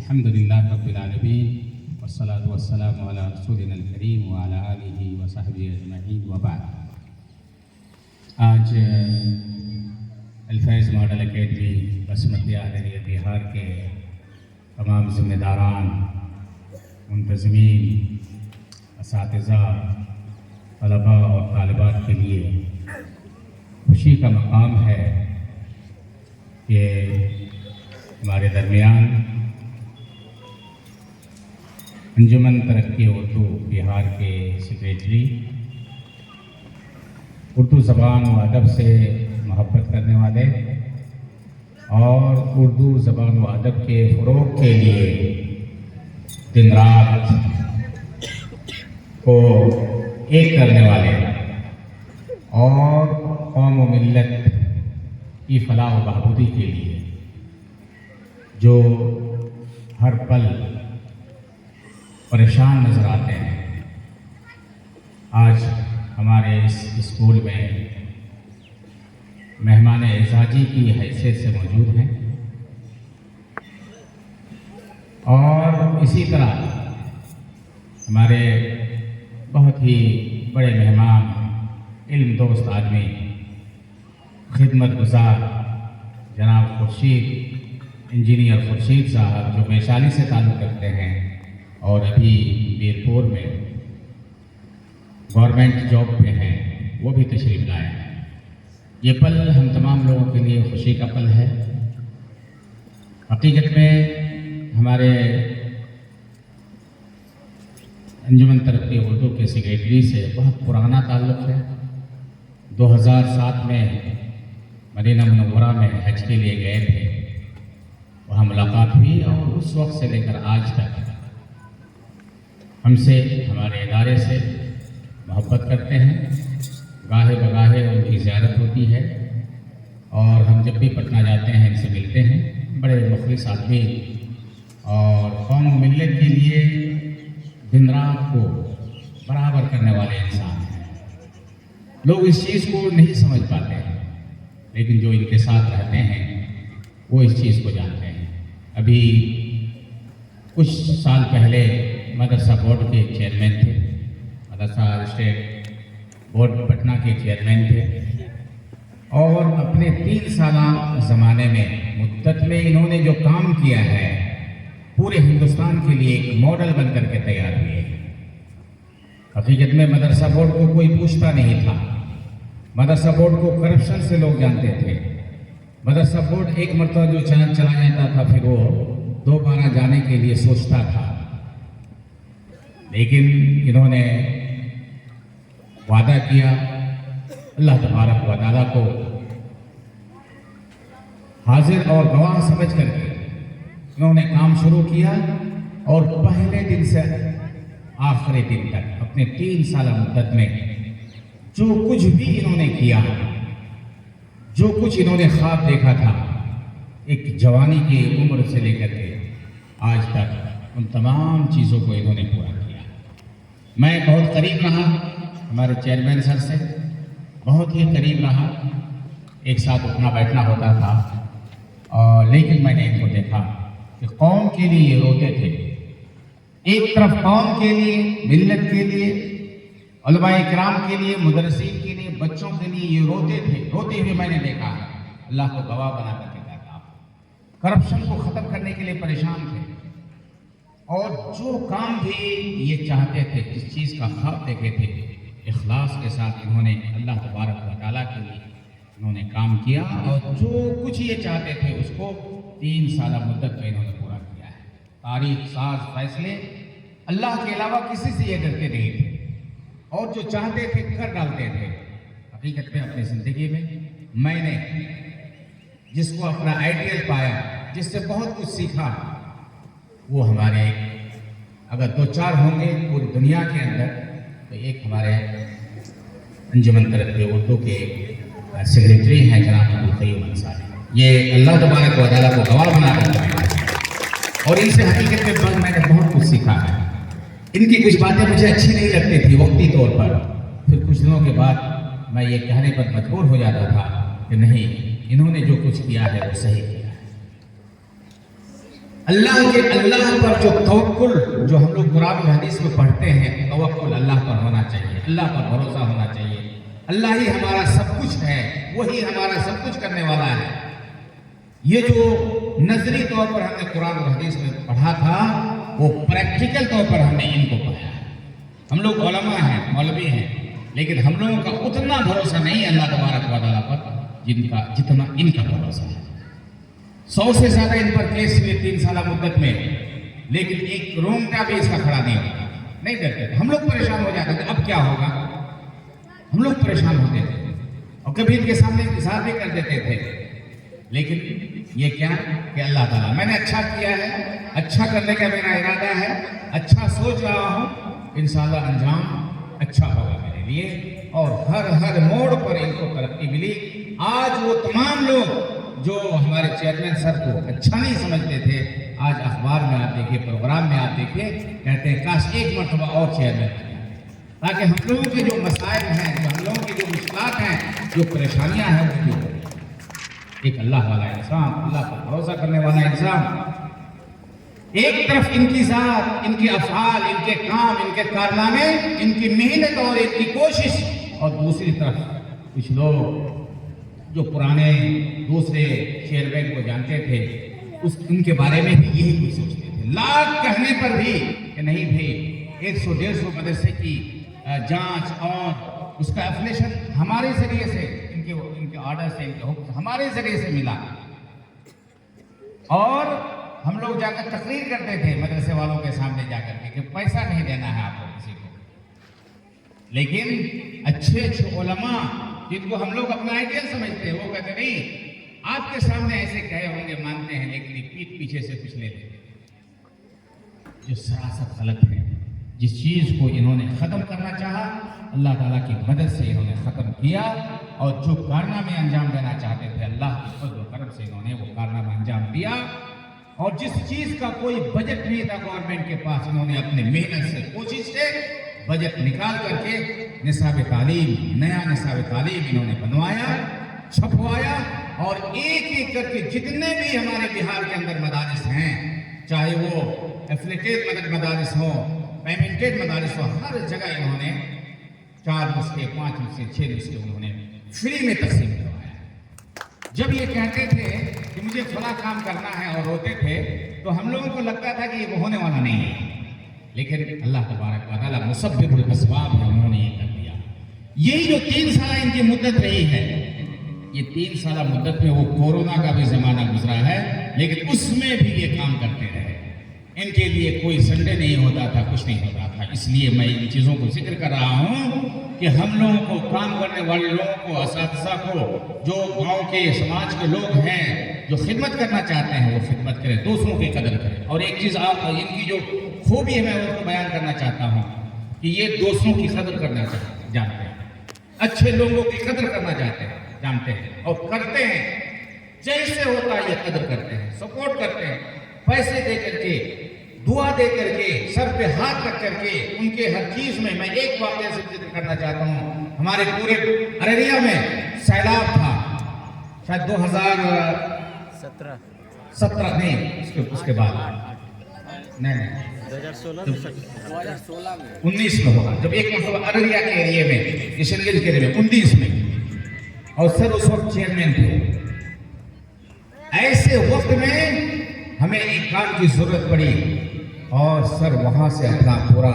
الحمد للہ رب العالمین والصلاة والسلام علی رسولنا الکریم وعلی آلہ وصحبہ اجمعین وبعد۔ آج الفیض ماڈل اکیڈمی بسمتیہ ارریہ بہار کے تمام ذمہ داران، منتظمین، اساتذہ، طلباء اور طالبات کے لیے خوشی کا مقام ہے کہ ہمارے درمیان انجمن ترقی اردو بہار کے سیکریٹری، اردو زبان و ادب سے محبت کرنے والے اور اردو زبان و ادب کے فروغ کے لیے دن رات کو ایک کرنے والے اور قوم و ملت کی فلاح و بہبودی کے لیے جو ہر پل پریشان نظر آتے ہیں، آج ہمارے اس اسکول میں مہمان اعزازی کی حیثیت سے موجود ہیں، اور اسی طرح ہمارے بہت ہی بڑے مہمان، علم دوست آدمی، خدمت گزار جناب خورشید انجینئر خورشید صاحب، جو ویشالی سے تعلق رکھتے ہیں اور ابھی بیرپور میں گورنمنٹ جاب پہ ہیں، وہ بھی تشریف لائے ہیں۔ یہ پل ہم تمام لوگوں کے لیے خوشی کا پل ہے۔ حقیقت میں ہمارے انجمن ترقی اردو کے سیکریٹری سے بہت پرانا تعلق ہے۔ 2007 میں مدینہ منورہ میں حج کے لیے گئے تھے، وہاں ملاقات ہوئی، اور اس وقت سے لے کر آج تک ہم سے، ہمارے ادارے سے محبت کرتے ہیں۔ گاہے بگاہے ان کی زیارت ہوتی ہے، اور ہم جب بھی پٹنہ جاتے ہیں ان سے ملتے ہیں۔ بڑے مخلص آدمی اور قوم و ملت کے لیے دن رات کو برابر کرنے والے انسان ہیں۔ لوگ اس چیز کو نہیں سمجھ پاتے ہیں، لیکن جو ان کے ساتھ رہتے ہیں وہ اس چیز کو جانتے ہیں۔ ابھی کچھ سال پہلے مدرسہ بورڈ کے چیئرمین تھے، مدرسہ اسٹیٹ بورڈ پٹنہ کے چیئرمین تھے، اور اپنے 3 سالہ زمانے میں مدت میں انہوں نے جو کام کیا ہے پورے ہندوستان کے لیے ایک ماڈل بن کر کے تیار ہوئے۔ حقیقت میں مدرسہ بورڈ کو کوئی پوچھتا نہیں تھا، مدرسہ بورڈ کو کرپشن سے لوگ جانتے تھے۔ مدرسہ بورڈ ایک مرتبہ جو چلا جاتا تھا، پھر وہ دوبارہ جانے کے لیے سوچتا تھا، لیکن انہوں نے وعدہ کیا، اللہ تبارک و تعالیٰ کو حاضر اور گواہ سمجھ کر کے انہوں نے کام شروع کیا، اور پہلے دن سے آخری دن تک اپنے 3 سالہ مدت میں جو کچھ بھی انہوں نے کیا، جو کچھ انہوں نے خواب دیکھا تھا ایک جوانی کی عمر سے لے کر کے آج تک، ان تمام چیزوں کو انہوں نے پورا کیا۔ میں بہت قریب رہا ہمارے چیئرمین سر سے، بہت ہی قریب رہا، ایک ساتھ اٹھنا بیٹھنا ہوتا تھا، اور لیکن میں نے ان کو دیکھا کہ قوم کے لیے یہ روتے تھے۔ ایک طرف قوم کے لیے، ملت کے لیے، علماء کرام کے لیے، مدرسین کے لیے، بچوں کے لیے یہ روتے تھے، روتے ہوئے میں نے دیکھا ہے۔ اللہ کو گواہ بنا کر کے کہتا ہوں، کرپشن کو ختم کرنے کے لیے پریشان تھے، اور جو کام بھی یہ چاہتے تھے، جس چیز کا خواب دیکھے تھے، اخلاص کے ساتھ انہوں نے اللہ تبارک و تعالیٰ کے لیے انہوں نے کام کیا، اور جو کچھ یہ چاہتے تھے اس کو 3 سالہ مدت میں انہوں نے پورا کیا ہے۔ تاریخ ساز فیصلے اللہ کے علاوہ کسی سے یہ ڈرتے نہیں تھے، اور جو چاہتے تھے کر ڈالتے تھے۔ حقیقت میں اپنی زندگی میں نے جس کو اپنا آئیڈیل پایا، جس سے بہت کچھ سیکھا، وہ ہمارے اگر 2-4 ہوں گے پوری دنیا کے اندر، تو ایک ہمارے انجمن ترقی اردو کے سیکریٹری ہیں جناب عبدالقیوم انصاری۔ یہ اللہ تبارک و تعالیٰ کو گواہ بنا کر کے، اور ان سے حقیقت میں نے بہت کچھ سیکھا ہے۔ ان کی کچھ باتیں مجھے اچھی نہیں لگتی تھی وقتی طور پر، پھر کچھ دنوں کے بعد میں یہ کہنے پر مجبور ہو جاتا تھا کہ نہیں، انہوں نے جو کچھ کیا ہے وہ صحیح کیا ہے۔ اللہ پر جو توکل، جو ہم لوگ قرآن و حدیث میں پڑھتے ہیں، توکل اللہ پر ہونا چاہیے، اللہ پر بھروسہ ہونا چاہیے. اللہ ہی ہمارا سب کچھ ہے، وہی ہمارا سب کچھ کرنے والا ہے. یہ جو نظری طور پر ہم نے قرآن و حدیث میں پڑھا تھا، وہ پریکٹیکل طور پر ہم نے ان کو پڑھا ہے. ہم لوگ علماء ہیں، مولوی ہیں، لیکن ہم لوگوں کا اتنا بھروسہ نہیں ہے اللہ تبارک و تعالیٰ پر جتنا ان کا بھروسہ ہے. 100 سے زیادہ ان پر کیس ہوئے 3 سالہ مدت میں، لیکن ایک رونگٹا بھی اس کا کھڑا نہیں ہوتا، نہیں کرتے تھے. ہم لوگ پریشان ہو جاتے تھے، اب کیا ہوگا. ہم لوگ پریشان ہوتے تھے اور کبھی ان کے سامنے انتظار بھی کر دیتے تھے. لیکن یہ کیا کہ اللہ تعالیٰ، میں نے اچھا کیا ہے، اچھا کرنے کا میرا ارادہ ہے، اچھا سوچ رہا ہوں، انشاءاللہ انجام اچھا ہوگا میرے لیے. اور ہر موڑ پر ان کو ترقی ملی. آج وہ تمام لوگ جو ہمارے چیئرمین سر کو اچھا نہیں سمجھتے تھے، آج اخبار میں آپ دیکھیں، پروگرام میں آپ دیکھیں، کہتے ہیں کاش ایک مرتبہ اور چیئرمین بنے، تاکہ ہم لوگوں کے جو مسائل ہیں، جو ہم لوگوں کی جو مشکلات ہیں، جو پریشانیاں ہیں، وہ دور ہو. ایک اللہ والا انسان، اللہ پر بھروسہ کرنے والا انسان، ایک طرف ان کی ذات، ان کے افعال، ان کے کام، ان کے کارنامے، ان کی محنت اور ان کی کوشش، اور دوسری طرف کچھ لوگ جو پرانے دوسرے چیئرمین کو جانتے تھے، ان کے بارے میں بھی یہی کچھ سوچتے تھے. لاکھ کہنے پر بھی کہ نہیں بھائی 100-150 مدرسے کی جانچ اور اس کا ایفلیشن ہمارے ذریعے سے، ان کے آرڈر سے، ان کے حکم ہمارے ذریعے سے ملا. اور ہم لوگ جا کر تقریر کرتے تھے مدرسے والوں کے سامنے جا کر کے کہ پیسہ نہیں دینا ہے آپ کو کسی کو. لیکن اچھے علماء جن کو ہم لوگ اپنا آئیڈیل سمجھتے ہیں، وہ کہتے نہیں، آپ کے سامنے ایسے کہے ہوں گے مانتے ہیں، لیکن پیٹ پیچھے سے کچھ لیتے ہیں جو سراسر غلط ہے. جس چیز کو انہوں نے ختم کرنا چاہا، اللہ تعالیٰ کی مدد سے انہوں نے ختم کیا. اور جو کارنامے انجام دینا چاہتے تھے، اللہ کے فضل و کرم سے انہوں نے وہ کارنامہ انجام دیا. اور جس چیز کا کوئی بجٹ نہیں تھا گورنمنٹ کے پاس، انہوں نے اپنے محنت سے، کوشش سے بجٹ نکال کر کے نصاب تعلیم، نیا نصاب تعلیم انہوں نے بنوایا، چھپوایا. اور ایک ایک کر کے جتنے بھی ہمارے بہار کے اندر مدارس ہیں، چاہے وہ ایفلیٹیڈ مدارس ہوں، پیمنٹڈ مدارس ہوں، ہر جگہ انہوں نے 4 نسخے، 5 نسخے، 6 نسخے انہوں نے فری میں تقسیم کروایا. جب یہ کہتے تھے کہ مجھے فلاں کام کرنا ہے اور روتے تھے، تو ہم لوگوں کو لگتا تھا کہ یہ ہونے والا نہیں ہے. لیکن اللہ تبارک و تعالیٰ مسبب الاسباب ہے، انہوں نے یہ کر دیا. یہی جو 3 سالہ ان کی مدت رہی ہے، یہ 3 سالہ مدت میں وہ کورونا کا بھی زمانہ گزرا ہے، لیکن اس میں بھی یہ کام کرتے رہے. ان کے لیے کوئی سنڈے نہیں ہوتا تھا، کچھ نہیں ہوتا تھا. اس لیے میں ان چیزوں کو ذکر کر رہا ہوں کہ ہم لوگوں کو، کام کرنے والے لوگوں کو، اساتذہ کو، جو گاؤں کے سماج کے لوگ ہیں جو خدمت کرنا چاہتے ہیں، وہ خدمت کریں، دوسروں کی قدر کریں. اور ایک چیز آپ، ان کی جو خوبی ہے میں ان کو بیان کرنا چاہتا ہوں کہ یہ دوسروں کی قدر کرنا جانتے ہیں، اچھے لوگوں کی قدر کرنا جانتے ہیں اور کرتے ہیں. جیسے ہوتا ہے یہ قدر کرتے ہیں، سپورٹ کرتے ہیں، پیسے دے کر کے، دعا دے کر کے، سر پہ ہاتھ رکھ کر کے، ان کے ہر چیز میں. میں ایک واقعہ سے ذکر کرنا چاہتا ہوں. ہمارے پورے ارریہ میں سیلاب تھا، شاید 2017 نہیں، اس کے بعد نہیں 2019 میں ہوگا، جب ایک مرتبہ ارریہ کے ایریے میں، کشن گنج کے ایریے میں 19 میں. اور سر اس وقت چیئرمین تھے. ایسے وقت میں ہمیں ایک کام کی ضرورت پڑی اور سر وہاں سے اپنا پورا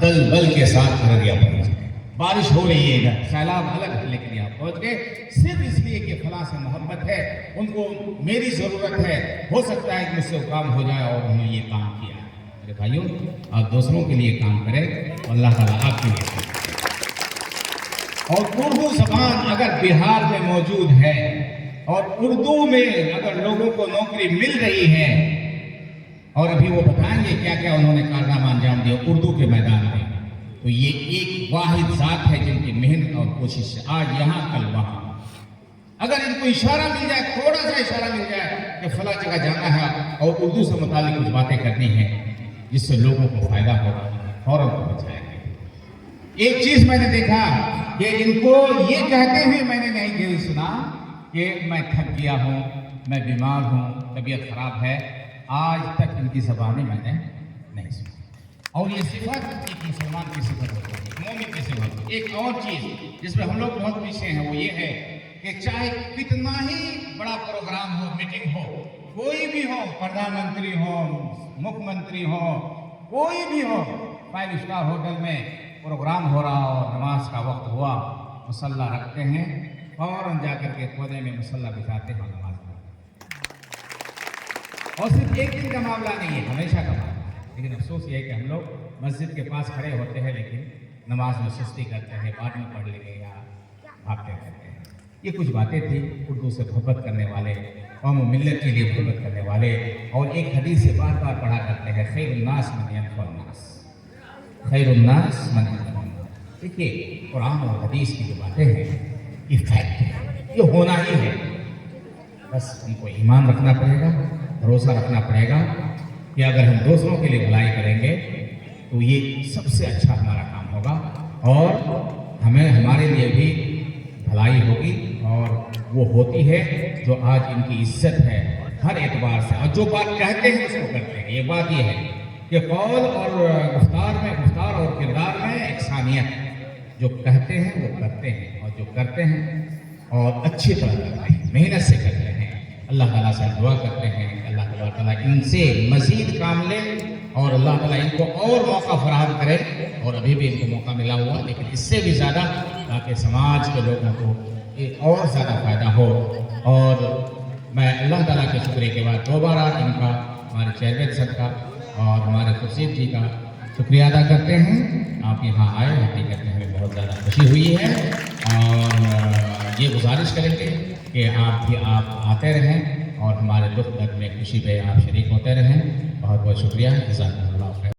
دل بل کے ساتھ ارریہ پہنچ گئے. بارش ہو رہی ہے، سیلاب الگ ہے، لیکن یہاں پہنچ گئے صرف اس لیے کہ فلاں سے محبت ہے، ان کو میری ضرورت ہے، ہو سکتا ہے کہ مجھ سے وہ کام ہو جائے، اور انہوں نے یہ کام کیا. میرے بھائیوں، آپ دوسروں کے لیے کام کریں، اللہ تعالیٰ آپ کے لیے. اور اردو زبان اگر بہار میں موجود ہے اور اردو میں اگر لوگوں کو نوکری مل رہی ہے، اور ابھی وہ بتائیں گے کیا کیا انہوں نے کارنامہ انجام دیا اردو کے میدان میں، تو یہ ایک واحد ذات ہے جن کی محنت اور کوشش سے آج یہاں کل وہاں. اگر ان کو اشارہ مل جائے، تھوڑا سا اشارہ مل جائے کہ فلاں جگہ جانا ہے اور اردو سے متعلق کچھ باتیں کرنی ہیں جس سے لوگوں کو فائدہ ہوگا، فوراً پہنچ جائیں گے. ایک چیز میں نے دیکھا کہ ان کو یہ کہتے ہوئے میں نے نہیں کبھی سنا کہ میں تھک گیا ہوں، میں بیمار ہوں، طبیعت خراب ہے. آج تک ان کی زبانیں میں نے نہیں سنی. اور یہ صفت ایک مسلمان کی صفت ہوتی ہے, مومن کی صفت. ایک اور چیز جس میں ہم لوگ بہت پیچھے ہیں وہ یہ ہے کہ چاہے کتنا ہی بڑا پروگرام ہو, میٹنگ ہو, کوئی بھی ہو, پردھان منتری ہو, مکھ منتری ہو, کوئی بھی ہو, 5 اسٹار ہوٹل میں پروگرام ہو رہا ہو, نماز کا وقت ہوا, مصلی رکھتے ہیں, فوراً جا کر کے کونے میں مصلی بچھاتے ہیں, نماز پڑھتے ہیں. اور صرف ایک دن کا معاملہ نہیں ہے, ہمیشہ کا معاملہ. لیکن افسوس یہ ہے کہ ہم لوگ مسجد کے پاس کھڑے ہوتے ہیں لیکن نماز میں سستی کرتے ہیں, بعد میں پڑھ لیں گے یا بھاگتے رہتے ہیں. یہ کچھ باتیں تھیں اردو سے محبت کرنے والے, قوم و ملت کے لیے محبت کرنے والے. اور ایک حدیث سے بار بار پڑھا کرتے ہیں, خیر الناس من ينفع الناس, خیر الناس من ينفع الناس. دیکھیے قرآن اور حدیث کی جو باتیں ہیں یہ فیکٹ ہے, یہ ہونا ہی ہے. بس ہم کو ایمان رکھنا پڑے گا, بھروسہ رکھنا پڑے گا کہ اگر ہم دوسروں کے لیے بھلائی کریں گے تو یہ سب سے اچھا ہمارا کام ہوگا اور ہمیں ہمارے لیے بھی بھلائی ہوگی. اور وہ ہوتی ہے جو آج ان کی عزت ہے ہر اعتبار سے, اور جو بات کہتے ہیں اس کو کرتے ہیں. یہ بات یہ ہے کہ قول اور گفتار اور کردار میں یکسانیت ہے. جو کہتے ہیں وہ کرتے ہیں, اور جو کرتے ہیں اور اچھی طرح کرتے ہیں, محنت سے کرتے ہیں. اللہ تعالیٰ سے دعا کرتے ہیں کہ اللہ تعالیٰ ان سے مزید کام لے اور اللہ تعالیٰ ان کو اور موقع فراہم کرے. اور ابھی بھی ان کو موقع ملا ہوا, لیکن اس سے بھی زیادہ, تاکہ سماج کے لوگوں کو ایک اور زیادہ فائدہ ہو. اور میں اللہ تعالیٰ کے شکریہ کے بعد دوبارہ ان کا, ہمارے چیئرمین صاحب کا اور ہمارے خورشید جی کا شکریہ ادا کرتے ہیں. آپ یہاں آئے, حقیقت میں ہمیں بہت زیادہ خوشی ہوئی ہے. اور یہ گزارش کریں گے کہ آپ آتے رہیں اور ہمارے دکھ درد میں خوشی پہ آپ شریک ہوتے رہیں. بہت بہت شکریہ. جزاک اللہ.